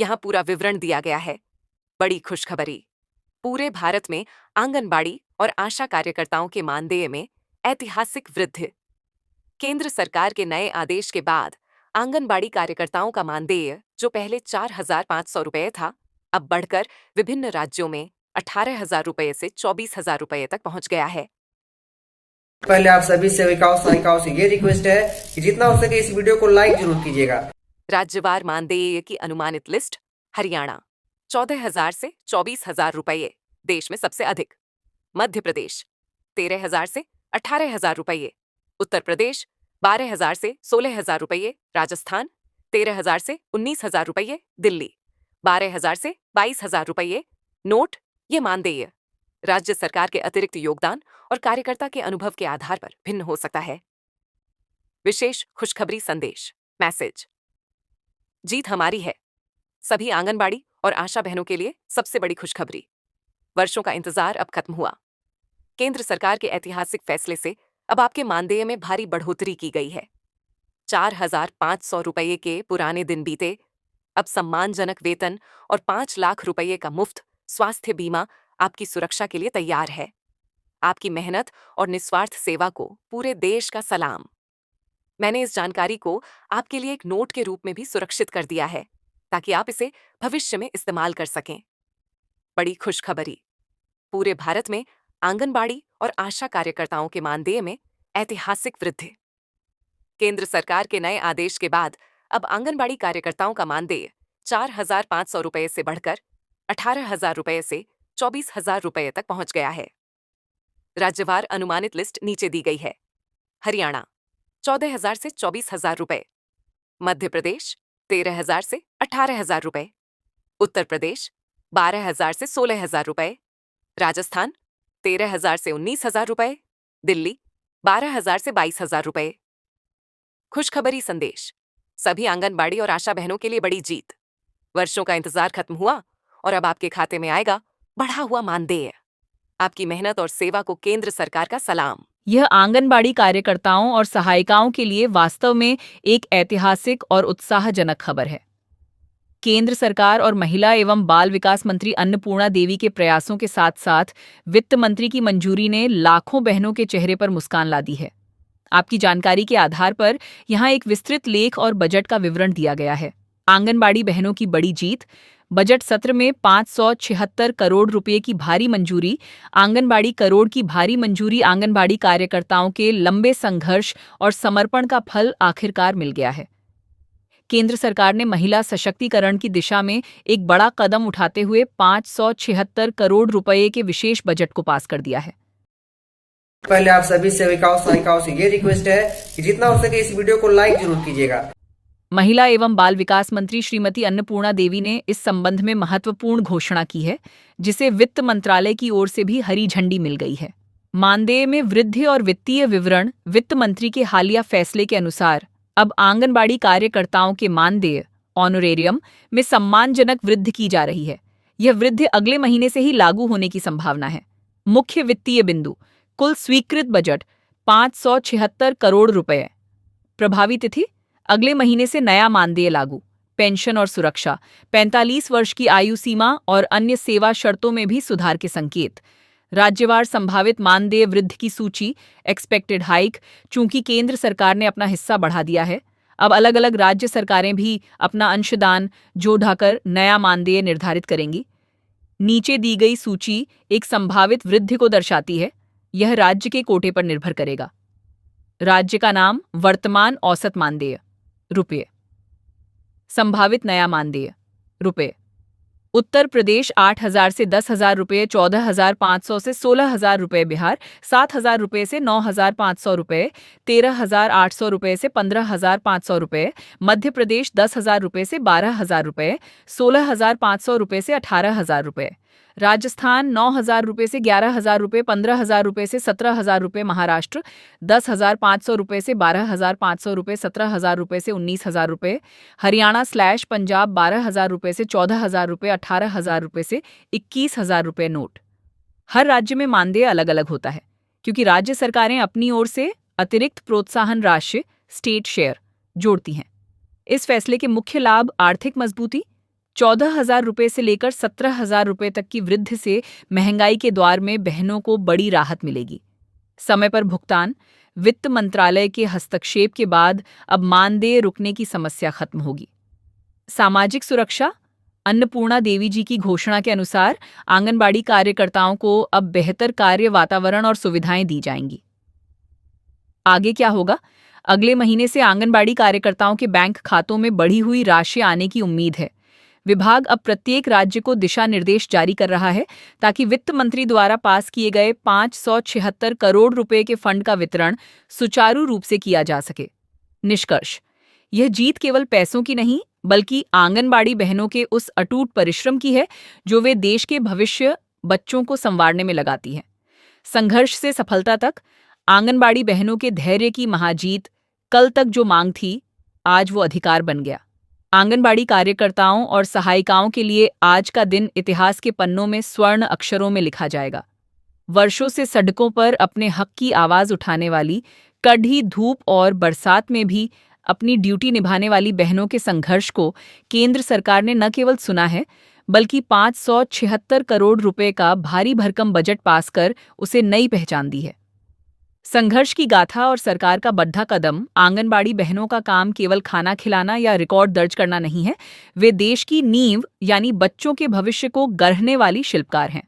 यहाँ पूरा विवरण दिया गया है। बड़ी खुशखबरी। पूरे भारत में आंगनबाड़ी और आशा कार्यकर्ताओं के मानदेय में ऐतिहासिक वृद्धि। केंद्र सरकार के नए आदेश के बाद आंगनबाड़ी कार्यकर्ताओं का मानदेय, जो पहले 4,500 रुपये था, अब बढ़कर विभिन्न राज्यों में 18,000 रुपये से 24,000 रुपये तक पहुंच गया है। पहले आप सभी सेविकाओं सहायिकाओं से ये रिक्वेस्ट है कि जितना हो सके इस वीडियो को लाइक जरूर कीजिएगा। राज्यवार मानदेय की अनुमानित लिस्ट। हरियाणा 14,000 से 24,000 रुपये, देश में सबसे अधिक। मध्य प्रदेश 13,000 से 18,000 रुपये। उत्तर प्रदेश 12,000 से 16,000 रुपये। राजस्थान 13,000 से 19,000 रुपये। दिल्ली 12,000 से 22,000 रुपये। नोट, ये मानदेय राज्य सरकार के अतिरिक्त योगदान और कार्यकर्ता के अनुभव के आधार पर भिन्न हो सकता है। विशेष खुशखबरी संदेश मैसेज। जीत हमारी है। सभी आंगनबाड़ी और आशा बहनों के लिए सबसे बड़ी खुशखबरी। वर्षों का इंतजार अब खत्म हुआ। केंद्र सरकार के ऐतिहासिक फैसले से अब आपके मानदेय में भारी बढ़ोतरी की गई है। 4,500 रुपये के पुराने दिन बीते। अब सम्मानजनक वेतन और 5 लाख रुपये का मुफ्त स्वास्थ्य बीमा आपकी सुरक्षा के लिए तैयार है। आपकी मेहनत और निस्वार्थ सेवा को पूरे देश का सलाम। मैंने इस जानकारी को आपके लिए एक नोट के रूप में भी सुरक्षित कर दिया है, ताकि आप इसे भविष्य में इस्तेमाल कर सकें। बड़ी खुशखबरी। पूरे भारत में आंगनबाड़ी और आशा कार्यकर्ताओं के मानदेय में ऐतिहासिक वृद्धि। केंद्र सरकार के नए आदेश के बाद अब आंगनबाड़ी कार्यकर्ताओं का मानदेय 4,500 रुपये से बढ़कर 18,000 रुपये से 24,000 रुपये तक पहुंच गया है। राज्यवार अनुमानित लिस्ट नीचे दी गई है। हरियाणा 14,000 से 24,000 रुपये। मध्य प्रदेश 13,000 से 18,000 रुपये। उत्तर प्रदेश 12,000 से 16,000 रुपये। राजस्थान 13,000 से 19,000 रुपये। दिल्ली 12,000 से 22,000 रुपये। खुशखबरी संदेश। सभी आंगनबाड़ी और आशा बहनों के लिए बड़ी जीत। वर्षों का इंतजार खत्म हुआ और अब आपके खाते में आएगा बढ़ा हुआ मानदेय। आपकी मेहनत और सेवा को केंद्र सरकार का सलाम। यह आंगनबाड़ी कार्यकर्ताओं और सहायिकाओं के लिए वास्तव में एक ऐतिहासिक और उत्साहजनक खबर है। केंद्र सरकार और महिला एवं बाल विकास मंत्री अन्नपूर्णा देवी के प्रयासों के साथ साथ वित्त मंत्री की मंजूरी ने लाखों बहनों के चेहरे पर मुस्कान ला दी है। आपकी जानकारी के आधार पर यहाँ एक विस्तृत लेख और बजट का विवरण दिया गया है। आंगनबाड़ी बहनों की बड़ी जीत। बजट सत्र में 576 करोड़ रुपए की भारी मंजूरी। आंगनबाड़ी करोड़ की भारी मंजूरी। आंगनबाड़ी कार्यकर्ताओं के लंबे संघर्ष और समर्पण का फल आखिरकार मिल गया है। केंद्र सरकार ने महिला सशक्तिकरण की दिशा में एक बड़ा कदम उठाते हुए 576 करोड़ रुपए के विशेष बजट को पास कर दिया है। पहले आप सभी सेविकाओं सहायिकाओं से ये रिक्वेस्ट है कि जितना हो सके इस वीडियो को लाइक जरूर कीजिएगा। महिला एवं बाल विकास मंत्री श्रीमती अन्नपूर्णा देवी ने इस संबंध में महत्वपूर्ण घोषणा की है, जिसे वित्त मंत्रालय की ओर से भी हरी झंडी मिल गई है। मानदेय में वृद्धि और वित्तीय विवरण। वित्त मंत्री के हालिया फैसले के अनुसार अब आंगनबाड़ी कार्यकर्ताओं के मानदेय ऑनोरेरियम में सम्मानजनक वृद्धि की जा रही है। यह वृद्धि अगले महीने से ही लागू होने की संभावना है। मुख्य वित्तीय बिंदु। कुल स्वीकृत बजट 576 करोड़ रुपए। प्रभावी तिथि अगले महीने से नया मानदेय लागू। पेंशन और सुरक्षा। 45 वर्ष की आयु सीमा और अन्य सेवा शर्तों में भी सुधार के संकेत। राज्यवार संभावित मानदेय वृद्धि की सूची। Expected hike. चूंकि केंद्र सरकार ने अपना हिस्सा बढ़ा दिया है, अब अलग अलग राज्य सरकारें भी अपना अंशदान जोड़कर नया मानदेय निर्धारित करेंगी। नीचे दी गई सूची एक संभावित वृद्धि को दर्शाती है। यह राज्य के कोटे पर निर्भर करेगा। राज्य का नाम। वर्तमान औसत मानदेय रुपये। संभावित नया मानदेय रुपये। उत्तर प्रदेश 8,000 से 10,000 रुपये। 14,500 से 16,000 रुपये। बिहार 7,000 रुपये से 9,500 रुपये। 13,800 रुपये से 15,500 रुपये। मध्य प्रदेश 10,000 रुपये से 12,000 रुपये। 16,500 रुपये से 18,000 रुपये। राजस्थान 9,000 रुपये से 11,000 रुपये। 15,000 रुपये से 17,000 रुपये। महाराष्ट्र 10,500 रुपये से 12,500 रुपये। 17,000 रुपये से 19,000 रुपये। हरियाणा / पंजाब 12,000 रुपये से 14,000 रुपये। 18,000 रुपये से 21,000 रुपये। नोट, हर राज्य में मानदेय अलग अलग होता है, क्योंकि राज्य सरकारें अपनी ओर से अतिरिक्त प्रोत्साहन राशि स्टेट शेयर जोड़ती हैं। इस फैसले के मुख्य लाभ आर्थिक मजबूती, 14,000 रुपये से लेकर 17,000 रुपये तक की वृद्धि से महंगाई के द्वार में बहनों को बड़ी राहत मिलेगी। समय पर भुगतान, वित्त मंत्रालय के हस्तक्षेप के बाद अब मानदेय रुकने की समस्या खत्म होगी। सामाजिक सुरक्षा, अन्नपूर्णा देवी जी की घोषणा के अनुसार आंगनबाड़ी कार्यकर्ताओं को अब बेहतर कार्य वातावरण और सुविधाएं दी जाएंगी। आगे क्या होगा? अगले महीने से आंगनबाड़ी कार्यकर्ताओं के बैंक खातों में बढ़ी हुई राशि आने की उम्मीद है। विभाग अब प्रत्येक राज्य को दिशा निर्देश जारी कर रहा है ताकि वित्त मंत्री द्वारा पास किए गए 576 करोड़ रुपए के फंड का वितरण सुचारू रूप से किया जा सके। निष्कर्ष, यह जीत केवल पैसों की नहीं बल्कि आंगनबाड़ी बहनों के उस अटूट परिश्रम की है जो वे देश के भविष्य बच्चों को संवारने में लगाती है। संघर्ष से सफलता तक आंगनबाड़ी बहनों के धैर्य की महाजीत। कल तक जो मांग थी, आज वो अधिकार बन गया। आंगनबाड़ी कार्यकर्ताओं और सहायिकाओं के लिए आज का दिन इतिहास के पन्नों में स्वर्ण अक्षरों में लिखा जाएगा। वर्षों से सड़कों पर अपने हक की आवाज उठाने वाली, कड़ी धूप और बरसात में भी अपनी ड्यूटी निभाने वाली बहनों के संघर्ष को केंद्र सरकार ने न केवल सुना है बल्कि 576 करोड़ रुपए का भारी भरकम बजट पास कर उसे नई पहचान दी है। संघर्ष की गाथा और सरकार का बढ़ा कदम। आंगनबाड़ी बहनों का काम केवल खाना खिलाना या रिकॉर्ड दर्ज करना नहीं है, वे देश की नींव यानी बच्चों के भविष्य को गढ़ने वाली शिल्पकार हैं।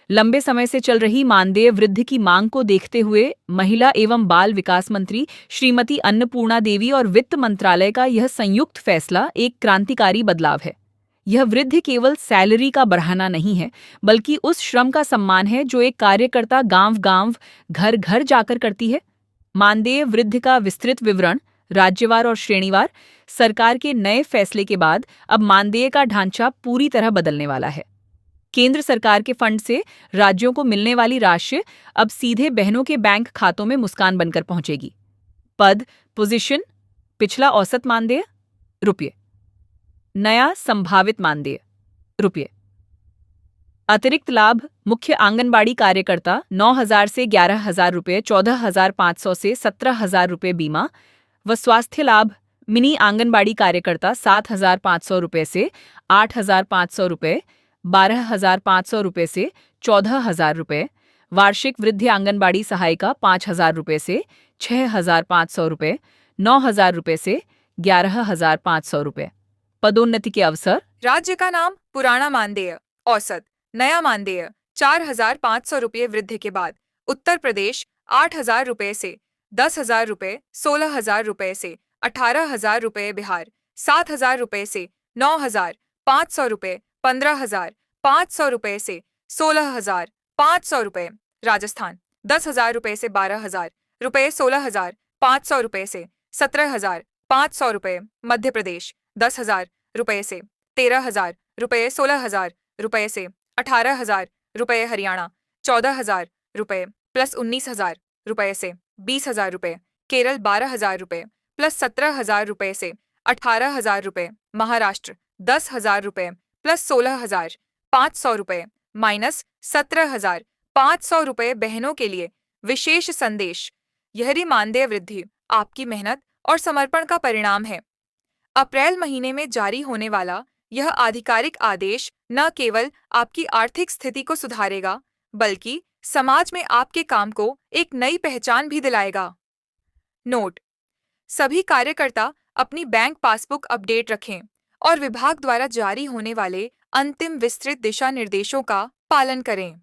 लंबे समय से चल रही मानदेय वृद्धि की मांग को देखते हुए महिला एवं बाल विकास मंत्री श्रीमती अन्नपूर्णा देवी और वित्त मंत्रालय का यह संयुक्त फैसला एक क्रांतिकारी बदलाव है। यह वृद्धि केवल सैलरी का बढ़ाना नहीं है बल्कि उस श्रम का सम्मान है जो एक कार्यकर्ता गांव-गांव, घर-घर जाकर करती है। मानदेय वृद्धि का विस्तृत विवरण राज्यवार और श्रेणीवार। सरकार के नए फैसले के बाद अब मानदेय का ढांचा पूरी तरह बदलने वाला है। केंद्र सरकार के फंड से राज्यों को मिलने वाली राशि अब सीधे बहनों के बैंक खातों में मुस्कान बनकर पहुंचेगी। पद, पोजीशन, पिछला औसत मानदेय रुपये, नया संभावित मानदेय रुपये। अतिरिक्त लाभ, मुख्य आंगनबाड़ी कार्यकर्ता 9,000 से 11,000 रुपये, 14,500 से 17,000 रुपये बीमा व स्वास्थ्य लाभ। मिनी आंगनबाड़ी कार्यकर्ता 7,500 रुपये से 8,500 रुपये, 12,500 रुपये से 14,000 रुपये। वार्षिक वृद्धि आंगनबाड़ी सहायिका 5,000 रुपये से 6,500 रुपये, 9,000 रुपये से 11,500 रुपये। पदोन्नति के अवसर, राज्य का नाम, पुराना मानदेय, औसत, नया मानदेय 4,500 रुपये वृद्धि के बाद। उत्तर प्रदेश 8,000 रुपये से 10,000 रुपये, 16,000 रुपये से 18,000 रुपये। बिहार 7,000 रुपये से 9,500 रुपये, 15,500 रुपये से 16,500 रुपये। राजस्थान 10,000 रुपये से 12,000 रुपये, 16,500 रुपये से 17,500 रुपये। मध्य प्रदेश 10,000 रुपये से 13,000 रुपये, 16,000 रुपये से 18,000 रुपये। हरियाणा 14,000 रुपये प्लस 19,000 रुपये से 20,000 रुपये। केरल 12,000 रुपये प्लस 17,000 रुपये से 18,000 रुपये। महाराष्ट्र 10,000 रुपये प्लस 16,500 रुपये माइनस 17,500 रुपये। बहनों के लिए विशेष संदेश, यह मानदेय वृद्धि आपकी मेहनत और समर्पण का परिणाम है। अप्रैल महीने में जारी होने वाला यह आधिकारिक आदेश न केवल आपकी आर्थिक स्थिति को सुधारेगा बल्कि समाज में आपके काम को एक नई पहचान भी दिलाएगा। नोट: सभी कार्यकर्ता अपनी बैंक पासबुक अपडेट रखें और विभाग द्वारा जारी होने वाले अंतिम विस्तृत दिशा निर्देशों का पालन करें।